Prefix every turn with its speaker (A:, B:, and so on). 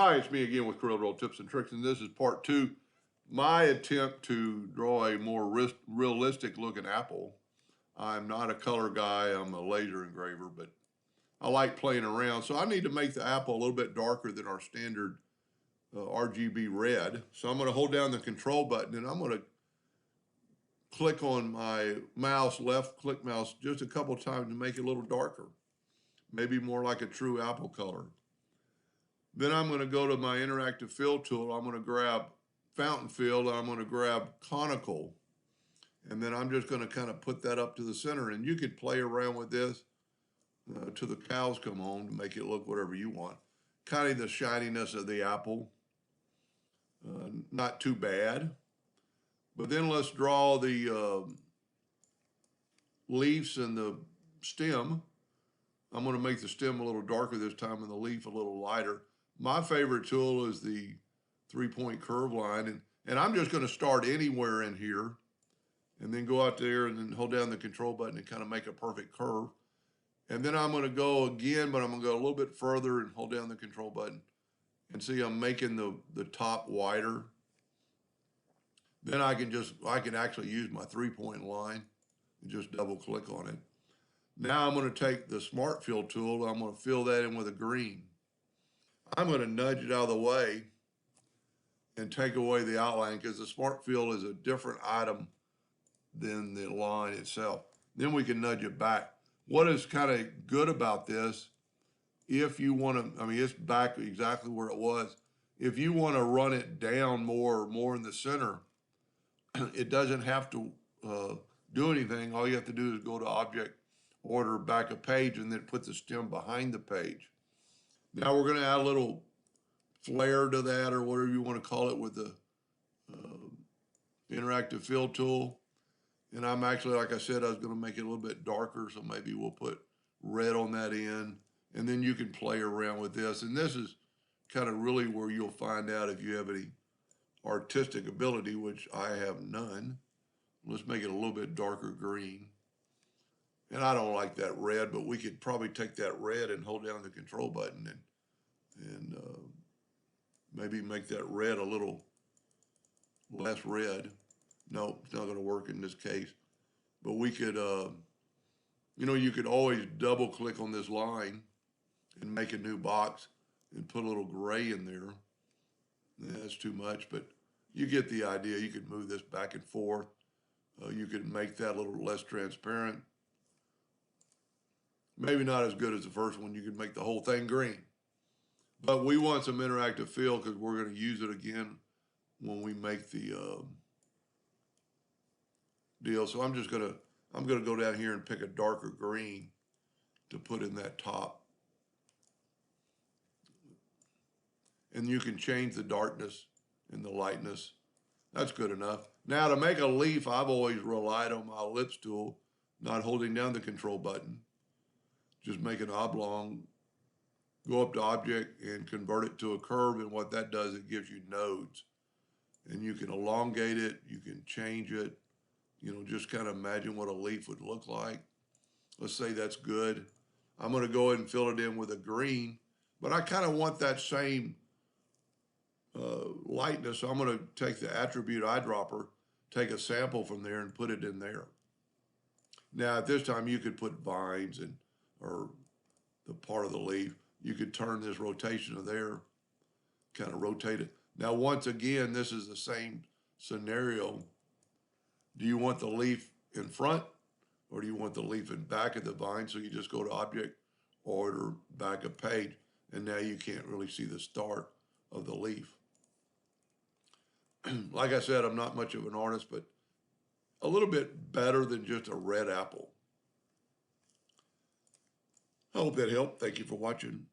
A: Hi, it's me again with Corel Tips and Tricks, and this is part two. My attempt to draw a more realistic looking apple. I'm not a color guy, I'm a laser engraver, but I like playing around. So I need to make the apple a little bit darker than our standard RGB red. So I'm going to hold down the control button and I'm going to click on my mouse, left click mouse, just a couple times to make it a little darker. Maybe more like a true apple color. Then I'm going to go to my interactive fill tool. I'm going to grab fountain fill and I'm going to grab conical. And then I'm just going to kind of put that up to the center. And you could play around with this till the cows come home to make it look whatever you want. Kind of the shininess of the apple. Not too bad. But then let's draw the leaves and the stem. I'm going to make the stem a little darker this time and the leaf a little lighter. My favorite tool is the 3-point curve line. And I'm just going to start anywhere in here and then go out there and then hold down the control button and kind of make a perfect curve. And then I'm going to go again, but I'm going to go a little bit further and hold down the control button. And see, I'm making the top wider. Then I can actually use my 3-point line and just double click on it. Now I'm going to take the Smart Fill tool. I'm going to fill that in with a green. I'm going to nudge it out of the way and take away the outline because the Smart Fill is a different item than the line itself. Then we can nudge it back. What is kind of good about this, if you want to, I mean, it's back exactly where it was. If you want to run it down more in the center, it doesn't have to do anything. All you have to do is go to Object, Order, Back a Page, and then put the stem behind the page. Now we're going to add a little flare to that, or whatever you want to call it, with the interactive fill tool. And I'm actually, like I said, I was going to make it a little bit darker, so maybe we'll put red on that end. And then you can play around with this. And this is kind of really where you'll find out if you have any artistic ability, which I have none. Let's make it a little bit darker green. And I don't like that red, but we could probably take that red and hold down the control button and maybe make that red a little less red. No, it's not going to work in this case. But we could, you could always double click on this line and make a new box and put a little gray in there. Yeah, that's too much, but you get the idea. You could move this back and forth. You could make that a little less transparent. Maybe not as good as the first one. You could make the whole thing green. But we want some interactive fill because we're going to use it again when we make the deal. So I'm going to go down here and pick a darker green to put in that top. And you can change the darkness and the lightness. That's good enough. Now to make a leaf, I've always relied on my ellipse tool, not holding down the control button. Just make an oblong, go up to Object and convert it to a curve. And what that does, it gives you nodes. And you can elongate it, you can change it. Just kind of imagine what a leaf would look like. Let's say that's good. I'm going to go ahead and fill it in with a green, but I kind of want that same lightness. So I'm going to take the attribute eyedropper, take a sample from there and put it in there. Now at this time you could put vines or the part of the leaf. You could turn this rotation of there, kind of rotate it. Now once again, this is the same scenario. Do you want the leaf in front or do you want the leaf in back of the vine? So you just go to Object, Order, Back a Page, and now you can't really see the start of the leaf. Like I said, I'm not much of an artist, but a little bit better than just a red apple. I hope that helped. Thank you for watching.